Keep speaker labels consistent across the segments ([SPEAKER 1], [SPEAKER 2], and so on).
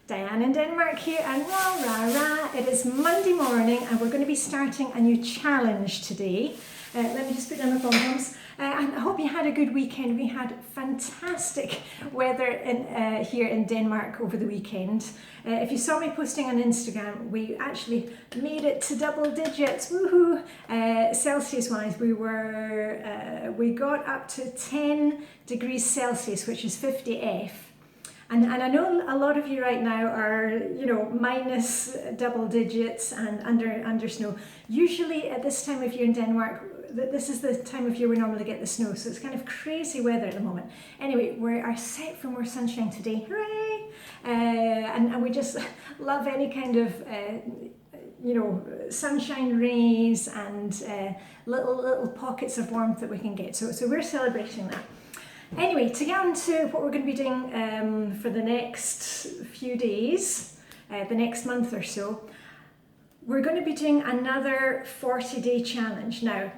[SPEAKER 1] Diane in Denmark here, and rah rah rah, it is Monday morning and we're going to be starting a new challenge today. Let me just put down the pom-poms. I hope you had a good weekend. We had fantastic weather here in Denmark over the weekend. If you saw me posting on Instagram, we actually made it to double digits, woohoo! Celsius wise, we got up to 10 degrees Celsius, which is 50 F. And I know a lot of you right now are, minus double digits and under snow. Usually at this time of year in Denmark, this is the time of year we normally get the snow, so it's kind of crazy weather at the moment. Anyway, we are set for more sunshine today, hooray! And we just love any kind of, sunshine rays and little pockets of warmth that we can get. So we're celebrating that. Anyway, to get on to what we're going to be doing for the next few days, the next month or so, we're going to be doing another 40-day challenge. Now,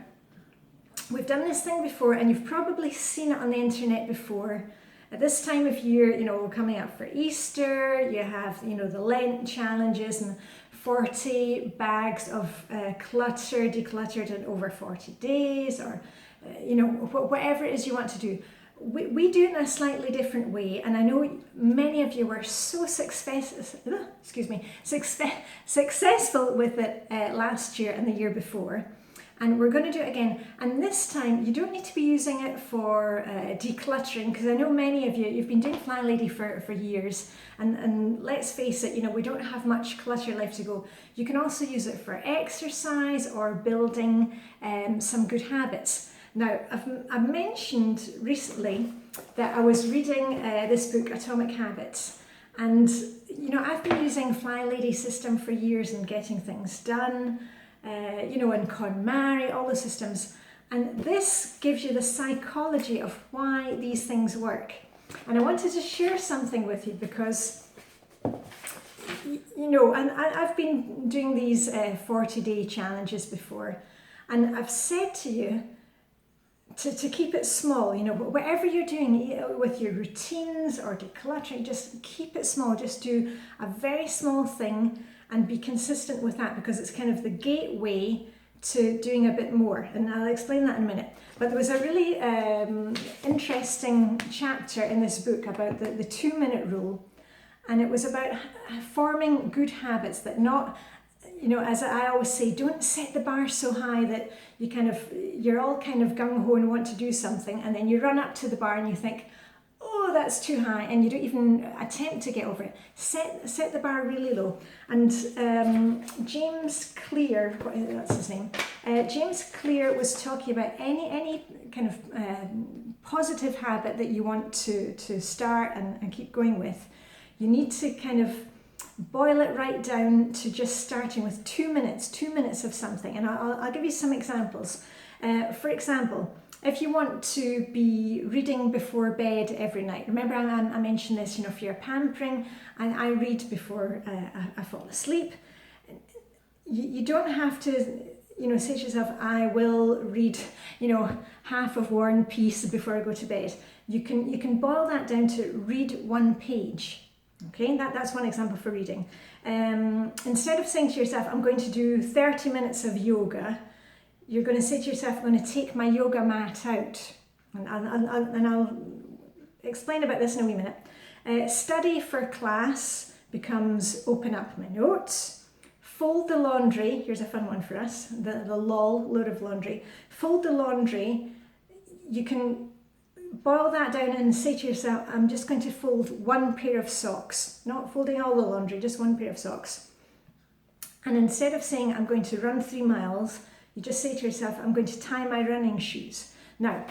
[SPEAKER 1] we've done this thing before and you've probably seen it on the internet before. At this time of year, coming up for Easter, you have, the Lent challenges and 40 bags of clutter, decluttered in over 40 days, or, whatever it is you want to do. We do it in a slightly different way, and I know many of you were so successful with it last year and the year before, and we're going to do it again. And this time you don't need to be using it for decluttering, because I know many of you've been doing Flylady for years, and let's face it, we don't have much clutter left to go. You can also use it for exercise or building some good habits. Now, I've mentioned recently that I was reading this book, Atomic Habits, and I've been using Flylady system for years and getting things done, and KonMari, all the systems, and this gives you the psychology of why these things work. And I wanted to share something with you because, and I've been doing these 40-day challenges before, and I've said to you, to keep it small, whatever you're doing with your routines or decluttering, just keep it small. Just do a very small thing and be consistent with that, because it's kind of the gateway to doing a bit more. And I'll explain that in a minute. But there was a really interesting chapter in this book about the 2-minute rule. And it was about forming good habits that not, as I always say, don't set the bar so high that you're all kind of gung-ho and want to do something, and then you run up to the bar and you think, oh, that's too high, and you don't even attempt to get over it. Set the bar really low. And James Clear, that's his name, James Clear was talking about any kind of positive habit that you want to start and keep going with. You need to kind of boil it right down to just starting with 2 minutes of something. And I'll give you some examples. For example, if you want to be reading before bed every night, remember I mentioned this, if you're pampering, and I read before I fall asleep, you don't have to, say to yourself, I will read, half of War and Peace before I go to bed. You can boil that down to read 1 page. Okay, that's one example for reading. Instead of saying to yourself, I'm going to do 30 minutes of yoga, you're going to say to yourself, I'm going to take my yoga mat out. And I'll explain about this in a wee minute. Study for class becomes open up my notes. Fold the laundry. Here's a fun one for us. The load of laundry. Fold the laundry. You can boil that down and say to yourself, I'm just going to fold 1 pair of socks, not folding all the laundry, just 1 pair of socks. And instead of saying I'm going to run 3 miles, you just say to yourself, I'm going to tie my running shoes. Now,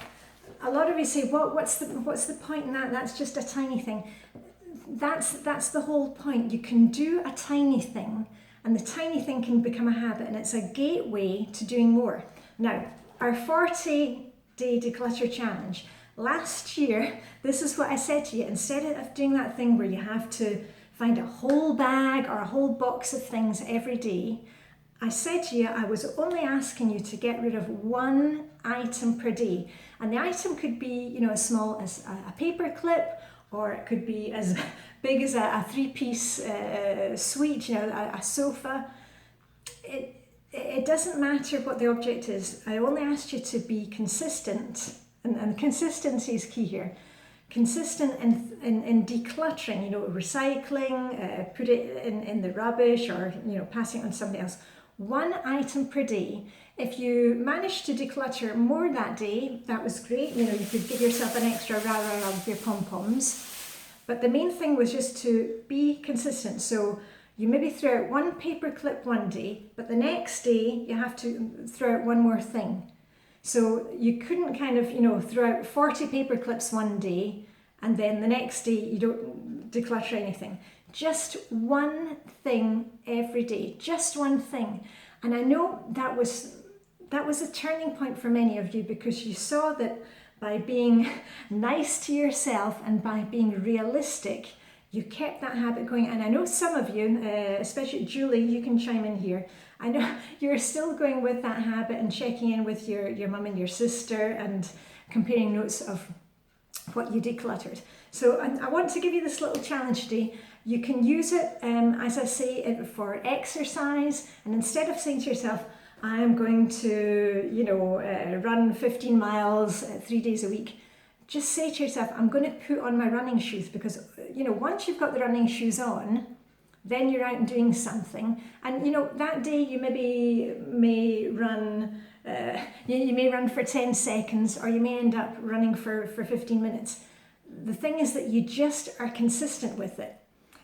[SPEAKER 1] a lot of you say, what's the point in that? That's just a tiny thing. That's the whole point. You can do a tiny thing, and the tiny thing can become a habit, and it's a gateway to doing more. Now, our 40-day declutter challenge. Last year, this is what I said to you. Instead of doing that thing where you have to find a whole bag or a whole box of things every day, I said to you I was only asking you to get rid of 1 item per day. And the item could be, as small as a paper clip, or it could be as big as a three-piece suite, you know, a sofa. It doesn't matter what the object is. I only asked you to be consistent, and consistency is key here. Consistent in decluttering, you know, recycling, put it in the rubbish, or, you know, passing it on to somebody else. One item per day. If you managed to declutter more that day, that was great. You know, you could give yourself an extra rah-rah with your pom-poms. But the main thing was just to be consistent. So you maybe throw out one paper clip one day, but the next day you have to throw out one more thing. So you couldn't kind of, you know, throw out 40 paper clips one day and then the next day you don't declutter anything. Just one thing every day, just one thing. And I know that was a turning point for many of you, because you saw that by being nice to yourself and by being realistic, you kept that habit going. And I know some of you, especially Julie, you can chime in here. I know you're still going with that habit and checking in with your mum and your sister and comparing notes of what you decluttered. So I want to give you this little challenge today. You can use it, as I say, for exercise. And instead of saying to yourself, I am going to, you know, run 15 miles 3 days a week, just say to yourself, I'm going to put on my running shoes, because, you know, once you've got the running shoes on, then you're out and doing something. And, you know, that day you may run, you may run for 10 seconds, or you may end up running for 15 minutes. The thing is that you just are consistent with it.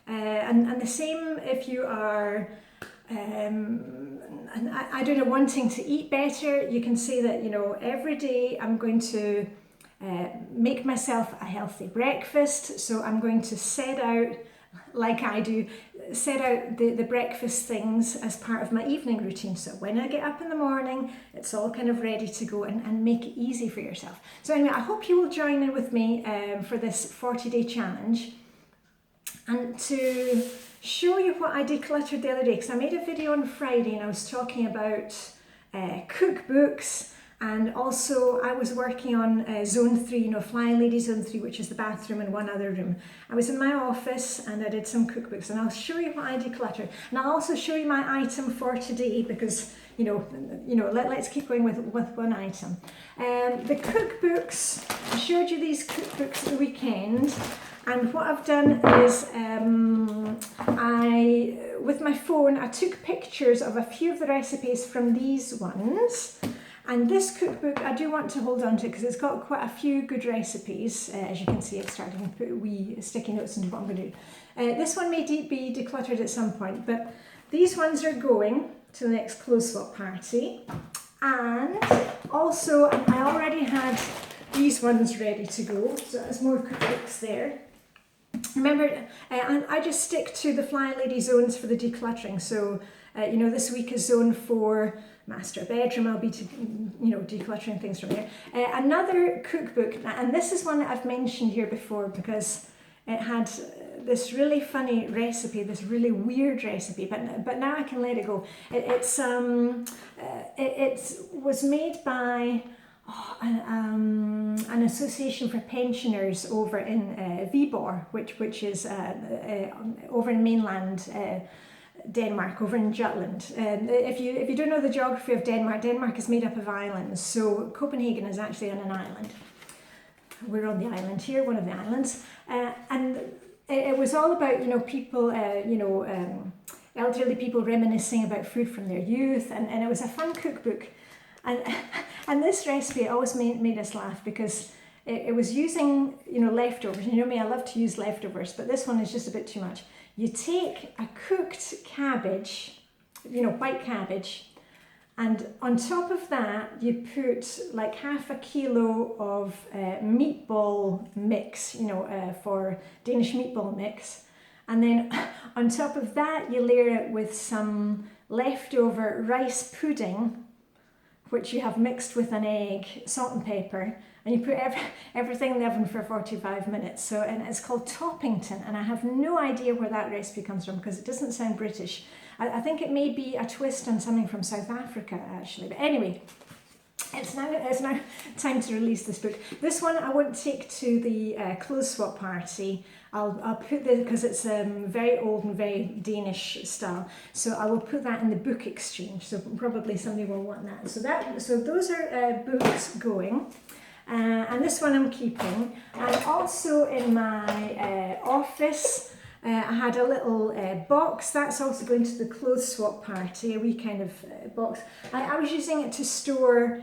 [SPEAKER 1] And the same if you are, I don't know, wanting to eat better, you can say that, you know, every day I'm going to make myself a healthy breakfast. So I'm going to set out, like I do, set out the breakfast things as part of my evening routine. So when I get up in the morning, it's all kind of ready to go, and make it easy for yourself. So anyway, I hope you will join in with me for this 40-day challenge. And to show you what I decluttered the other day, because I made a video on Friday and I was talking about cookbooks, and also I was working on Zone 3, you know, Flylady Zone 3, which is the bathroom and one other room. I was in my office and I did some cookbooks, and I'll show you what I decluttered. And I'll also show you my item for today, because, you know, let's keep going with one item. The cookbooks, I showed you these cookbooks at the weekend. And what I've done is, with my phone, I took pictures of a few of the recipes from these ones. And this cookbook, I do want to hold on to, because it's got quite a few good recipes. As you can see, it's starting to put wee sticky notes into what I'm going to do. This one may be decluttered at some point, but these ones are going to the next clothes swap party. And also, I already had these ones ready to go, so there's more cookbooks there. Remember, and I just stick to the Flylady Zones for the decluttering. So, you know, this week is Zone 4, Master Bedroom. I'll be, decluttering things from there. Another cookbook, and this is one that I've mentioned here before, because it had this really funny recipe, this really weird recipe, but now I can let it go. It was made by an association for pensioners over in Viborg, which is over in mainland Denmark, over in Jutland. If you don't know the geography of Denmark, Denmark is made up of islands. So Copenhagen is actually on an island. We're on the island here, one of the islands, and it was all about, you know, people, elderly people reminiscing about food from their youth, and it was a fun cookbook. And this recipe always made us laugh, because it was using, you know, leftovers. You know me, I love to use leftovers, but this one is just a bit too much. You take a cooked cabbage, you know, white cabbage, and on top of that you put like half a kilo of meatball mix, you know, for Danish meatball mix. And then on top of that you layer it with some leftover rice pudding, which you have mixed with an egg, salt and pepper, and you put everything in the oven for 45 minutes. So, and it's called Toppington, and I have no idea where that recipe comes from, because it doesn't sound British. I think it may be a twist on something from South Africa, actually. But anyway, It's now time to release this book. This one I won't take to the clothes swap party. I'll put this, because it's very old and very Danish style, so I will put that in the book exchange, so probably somebody will want that. So those are books going, and this one I'm keeping. And also in my office, I had a little box that's also going to the clothes swap party, a wee kind of box. I was using it to store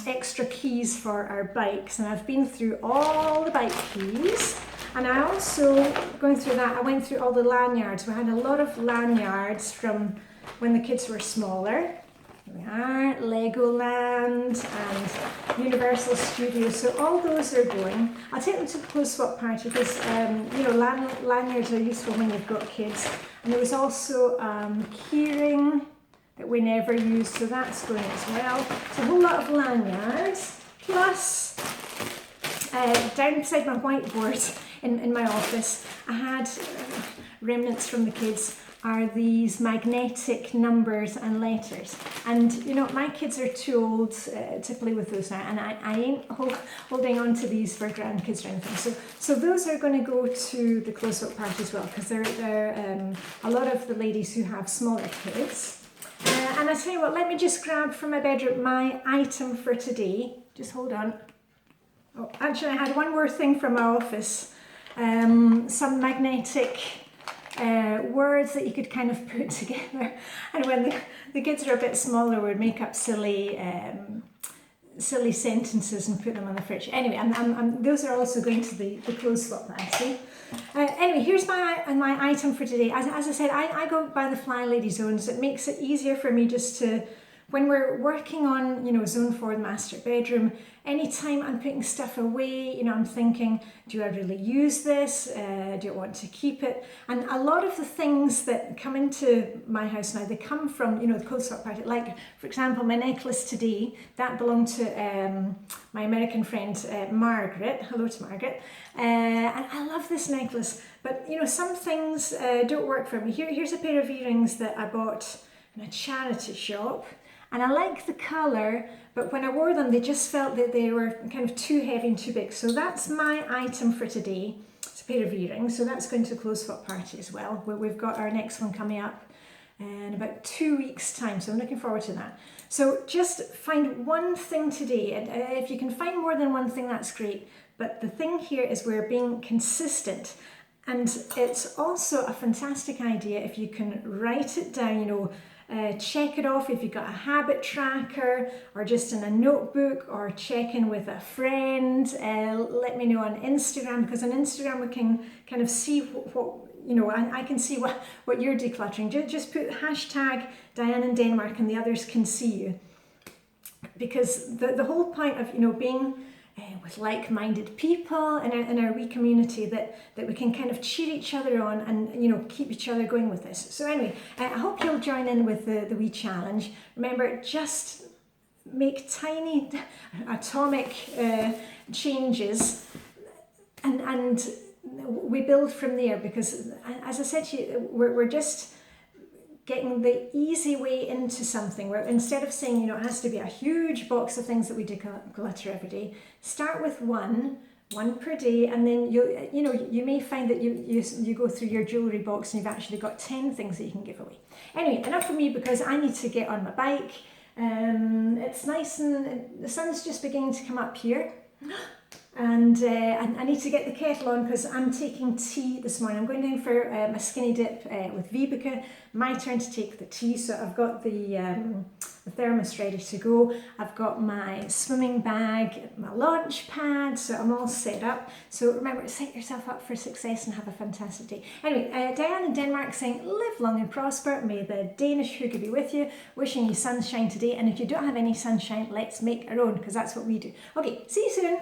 [SPEAKER 1] extra keys for our bikes, and I've been through all the bike keys. And I also, going through that, I went through all the lanyards. We had a lot of lanyards from when the kids were smaller. Here we are, Legoland and Universal Studios. So all those are going. I'll take them to the clothes swap party because, you know, lanyards are useful when you've got kids. And there was also keyring that we never used, so that's going as well. So a whole lot of lanyards, plus down beside my whiteboard in my office, I had remnants from the kids are these magnetic numbers and letters. And you know, my kids are too old to play with those now, and I ain't holding on to these for grandkids or anything. So those are going to go to the close up party as well, because they're a lot of the ladies who have smaller kids. And I tell you what, let me just grab from my bedroom my item for today. Just hold on. Oh, actually, I had one more thing from my office. Some magnetic words that you could kind of put together, and when the kids are a bit smaller, would make up silly sentences and put them on the fridge. Anyway, those are also going to the clothes swap party. Anyway, here's my item for today. As I said, I go by the Flylady Zones. It makes it easier for me just to, when we're working on, you know, zone 4, the master bedroom, anytime I'm putting stuff away, you know, I'm thinking, do I really use this? Do I want to keep it? And a lot of the things that come into my house now, they come from, you know, the clothes swap party. Like, for example, my necklace today, that belonged to my American friend, Margaret. Hello to Margaret. And I love this necklace, but, you know, some things don't work for me. Here's a pair of earrings that I bought in a charity shop. And I like the colour, but when I wore them, they just felt that they were kind of too heavy and too big. So that's my item for today. It's a pair of earrings. So that's going to the clothes swap party as well. We've got our next one coming up in about 2 weeks' time. So I'm looking forward to that. So just find one thing today. And if you can find more than one thing, that's great. But the thing here is we're being consistent. And it's also a fantastic idea if you can write it down, you know, check it off if you've got a habit tracker or just in a notebook, or check in with a friend. Let me know on Instagram, because on Instagram we can kind of see what you know, I can see what you're decluttering. Just put hashtag Diane in Denmark and the others can see you. Because the whole point of, you know, being with like-minded people in our wee community, that we can kind of cheer each other on and, you know, keep each other going with this. So anyway, I hope you'll join in with the wee challenge. Remember, just make tiny atomic changes, and we build from there, because as I said to you, we're just getting the easy way into something, where instead of saying, you know, it has to be a huge box of things that we declutter every day, start with one per day, and then you may find that you go through your jewellery box and you've actually got 10 things that you can give away. Anyway, enough for me, because I need to get on my bike. It's nice, and the sun's just beginning to come up here. And I need to get the kettle on, because I'm taking tea this morning. I'm going down for my skinny dip with Vibeke. My turn to take the tea. So I've got the thermos ready to go. I've got my swimming bag, my launch pad, so I'm all set up. So remember, set yourself up for success and have a fantastic day. Anyway, Diane in Denmark saying, live long and prosper. May the Danish hygge be with you. Wishing you sunshine today. And if you don't have any sunshine, let's make our own, because that's what we do. Okay, see you soon.